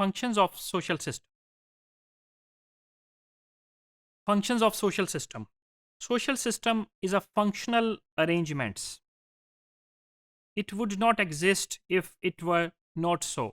functions of social system. Functions of social system. Social system is a functional arrangements. It would not exist if it were not so.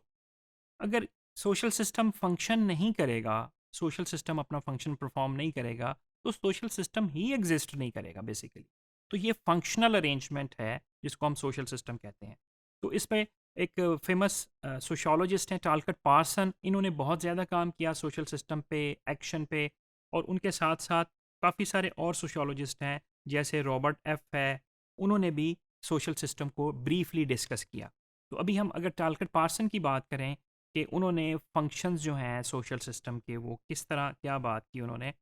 अगर social system function नहीं करेगा, social system अपना function perform नहीं करेगा, तो social system ही exist नहीं करेगा basically. तो ये फंक्शनल अरेंजमेंट है जिसको हम सोशल सिस्टम कहते हैं। तो इस पे एक फेमस सोशियोलॉजिस्ट हैं टालकट पार्सन, इन्होंने बहुत ज़्यादा काम किया सोशल सिस्टम पे, एक्शन पे, और उनके साथ साथ काफ़ी सारे और सोशियोलॉजिस्ट हैं जैसे रॉबर्ट एफ है, उन्होंने भी सोशल सिस्टम को ब्रीफली डिस्कस किया। तो अभी हम अगर टालकट पार्सन की बात करें कि उन्होंने फंक्शंस जो हैं सोशल सिस्टम के वो किस तरह क्या बात की उन्होंने,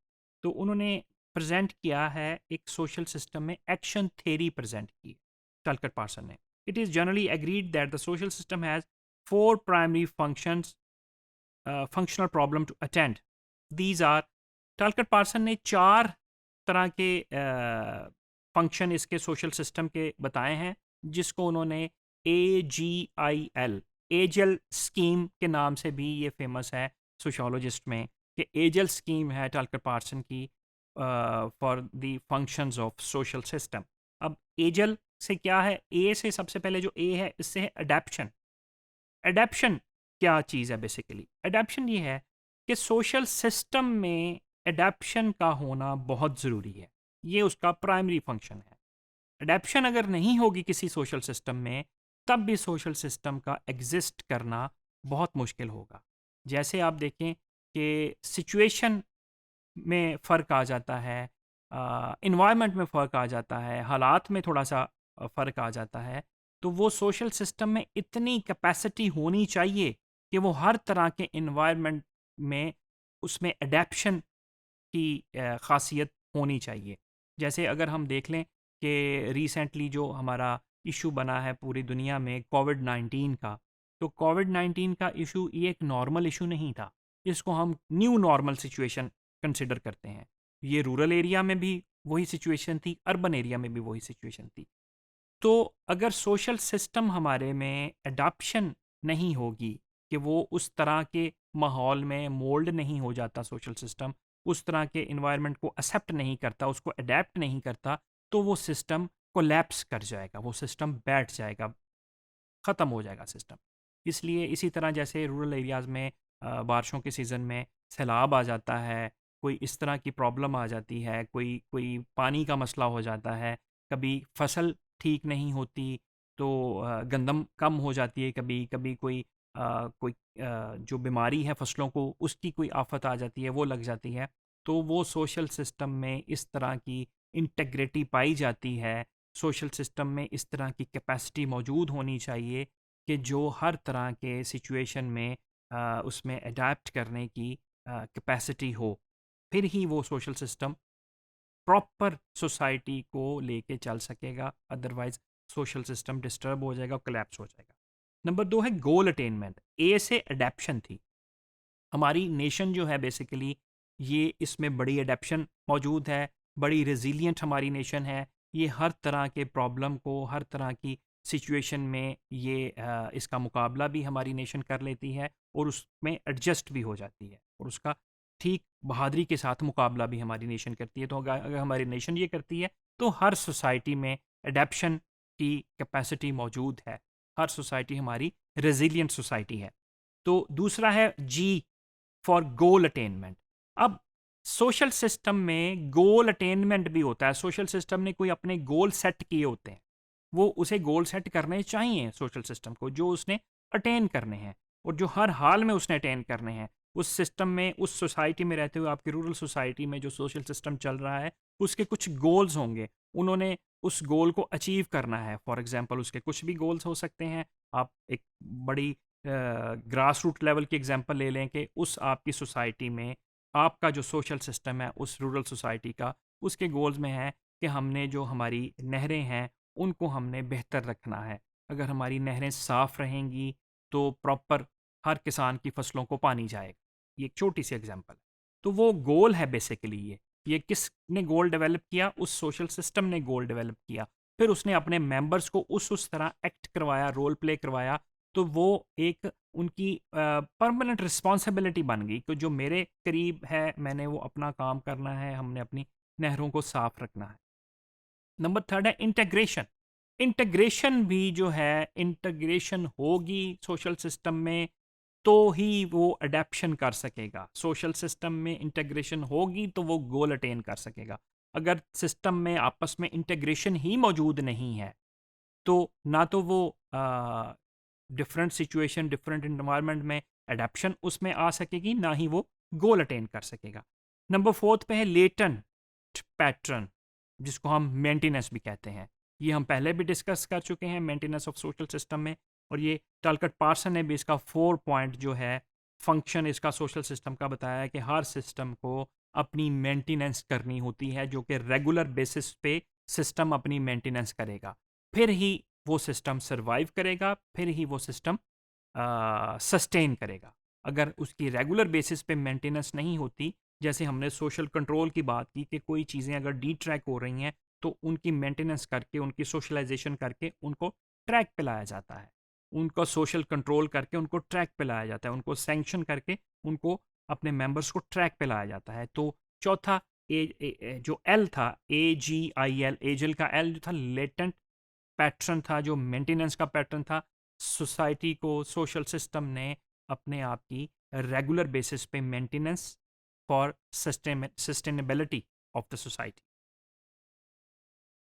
तो उन्होंने प्रेजेंट किया है एक सोशल सिस्टम में एक्शन थ्योरी प्रेजेंट की टालकट पार्सन ने। It is generally agreed that the social system has 4 primary functions functional problem to attend. These are, Talcott Parson ने 4 तरह के फंक्शन इसके सोशल सिस्टम के बताए हैं, जिसको उन्होंने AGIL एजल स्कीम के नाम से भी ये फेमस है सोशियोलॉजिस्ट में, कि एजल स्कीम है टालकट पार्सन की for the functions of social system. अब एजल से क्या है, ए से सबसे पहले जो ए है इससे है अडेप्शन। अडेप्शन क्या चीज़ है बेसिकली? अडेप्शन ये है कि सोशल सिस्टम में अडेप्शन का होना बहुत ज़रूरी है, ये उसका प्राइमरी फंक्शन है। अडेप्शन अगर नहीं होगी किसी सोशल सिस्टम में, तब भी सोशल सिस्टम का एग्जिस्ट करना बहुत मुश्किल होगा। जैसे आप देखें कि सिचुएशन में फ़र्क आ जाता है, इन्वायरमेंट में फ़र्क आ जाता है, हालात में थोड़ा सा फ़र्क आ जाता है, तो वो सोशल सिस्टम में इतनी कैपेसिटी होनी चाहिए कि वो हर तरह के इन्वायरमेंट में उसमें अडेप्शन की ख़ासियत होनी चाहिए। जैसे अगर हम देख लें कि रिसेंटली जो हमारा इशू बना है पूरी दुनिया में कोविड-19 का, तो कोविड-19 का इशू ये एक नॉर्मल इशू नहीं था, इसको हम न्यू नॉर्मल सिचुएशन कंसिडर करते हैं। ये रूरल एरिया में भी वही सिचुएशन थी, अर्बन एरिया में भी वही सिचुएशन थी। तो अगर सोशल सिस्टम हमारे में अडॉप्शन नहीं होगी, कि वो उस तरह के माहौल में मोल्ड नहीं हो जाता सोशल सिस्टम, उस तरह के इन्वायरमेंट को एक्सेप्ट नहीं करता, उसको अडेप्ट नहीं करता, तो वो सिस्टम कोलैप्स कर जाएगा, वो सिस्टम बैठ जाएगा, ख़त्म हो जाएगा सिस्टम। इसलिए इसी तरह जैसे रूरल एरियाज़ में बारिशों के सीज़न में सैलाब आ जाता है, कोई इस तरह की प्रॉब्लम आ जाती है, कोई कोई पानी का मसला हो जाता है, कभी फसल ठीक नहीं होती, तो गंदम कम हो जाती है, कभी कभी जो बीमारी है फसलों को उसकी कोई आफत आ जाती है, वो लग जाती है, तो वो सोशल सिस्टम में इस तरह की इंटेग्रिटी पाई जाती है, सोशल सिस्टम में इस तरह की कैपेसिटी मौजूद होनी चाहिए कि जो हर तरह के सिचुएशन में उसमें अडेप्ट करने की कैपेसिटी हो, फिर ही वो सोशल सिस्टम प्रॉपर सोसाइटी को लेके चल सकेगा, अदरवाइज सोशल सिस्टम डिस्टर्ब हो जाएगा, कोलैप्स हो जाएगा। नंबर 2 है गोल अटेनमेंट। ए से अडेप्शन थी, हमारी नेशन जो है बेसिकली ये इसमें बड़ी अडेप्शन मौजूद है, बड़ी रेजिलियंट हमारी नेशन है, ये हर तरह के प्रॉब्लम को, हर तरह की सिचुएशन में ये इसका मुकाबला भी हमारी नेशन कर लेती है और उसमें एडजस्ट भी हो जाती है, और उसका ठीक बहादुरी के साथ मुकाबला भी हमारी नेशन करती है। तो अगर हमारी नेशन ये करती है, तो हर सोसाइटी में अडेप्शन की कैपेसिटी मौजूद है, हर सोसाइटी हमारी रेजिलियंट सोसाइटी है। तो दूसरा है जी फॉर गोल अटेनमेंट। अब सोशल सिस्टम में गोल अटेनमेंट भी होता है, सोशल सिस्टम ने कोई अपने गोल सेट किए होते हैं, वो उसे गोल सेट करने चाहिए सोशल सिस्टम को, जो उसने अटेन करने हैं और जो हर हाल में उसने अटेन करने हैं। उस सिस्टम में, उस सोसाइटी में रहते हुए, आपकी रूरल सोसाइटी में जो सोशल सिस्टम चल रहा है, उसके कुछ गोल्स होंगे, उन्होंने उस गोल को अचीव करना है। फॉर एग्जांपल उसके कुछ भी गोल्स हो सकते हैं। आप एक बड़ी ग्रास रूट लेवल की एग्जांपल ले लें कि उस आपकी सोसाइटी में आपका जो सोशल सिस्टम है उस रूरल सोसाइटी का, उसके गोल्स में है कि हमने जो हमारी नहरें हैं उनको हमने बेहतर रखना है। अगर हमारी नहरें साफ़ रहेंगी तो प्रॉपर हर किसान की फसलों को पानी जाएगा। ये एक छोटी सी एग्जांपल है। तो वो गोल है बेसिकली ये किसने गोल डेवलप किया? उस सोशल सिस्टम ने गोल डेवलप किया। फिर उसने अपने मेंबर्स को उस तरह एक्ट करवाया, रोल प्ले करवाया, तो वो एक उनकी परमानेंट रिस्पॉन्सिबिलिटी बन गई कि जो मेरे करीब है मैंने वो अपना काम करना है, हमने अपनी नहरों को साफ रखना है। नंबर थर्ड है इंटीग्रेशन। इंटीग्रेशन भी जो है, इंटीग्रेशन होगी सोशल सिस्टम में तो ही वो अडेप्शन कर सकेगा। सोशल सिस्टम में इंटीग्रेशन होगी तो वो गोल अटेन कर सकेगा। अगर सिस्टम में आपस में इंटीग्रेशन ही मौजूद नहीं है तो ना तो वो डिफरेंट सिचुएशन डिफरेंट इन्वायरमेंट में अडेप्शन उसमें आ सकेगी, ना ही वो गोल अटेन कर सकेगा। नंबर फोर्थ पे है लेटेंट पैटर्न, जिसको हम मेंटेनेंस भी कहते हैं। ये हम पहले भी डिस्कस कर चुके हैं मेंटेनेंस ऑफ सोशल सिस्टम में, और ये टलकट पार्सन ने भी इसका 4 पॉइंट जो है फंक्शन इसका सोशल सिस्टम का बताया है कि हर सिस्टम को अपनी मेंटेनेंस करनी होती है, जो कि रेगुलर बेसिस पे सिस्टम अपनी मेंटेनेंस करेगा, फिर ही वो सिस्टम सर्वाइव करेगा, फिर ही वो सिस्टम सस्टेन करेगा। अगर उसकी रेगुलर बेसिस पे मेंटेनेंस नहीं होती, जैसे हमने सोशल कंट्रोल की बात की कि कोई चीज़ें अगर डी ट्रैक हो रही हैं तो उनकी मेंटेनेंस करके, उनकी सोशलाइजेशन करके उनको ट्रैक पे लाया जाता है, उनको सोशल कंट्रोल करके उनको ट्रैक पे लाया जाता है, उनको सैंक्शन करके उनको अपने मेंबर्स को ट्रैक पे लाया जाता है। तो चौथा जो एल था, AGIL, एजल का एल जो था लेटेंट पैटर्न था, जो मेंटेनेंस का पैटर्न था। सोसाइटी को, सोशल सिस्टम ने अपने आप की रेगुलर बेसिस पे maintenance for sustainability of the society.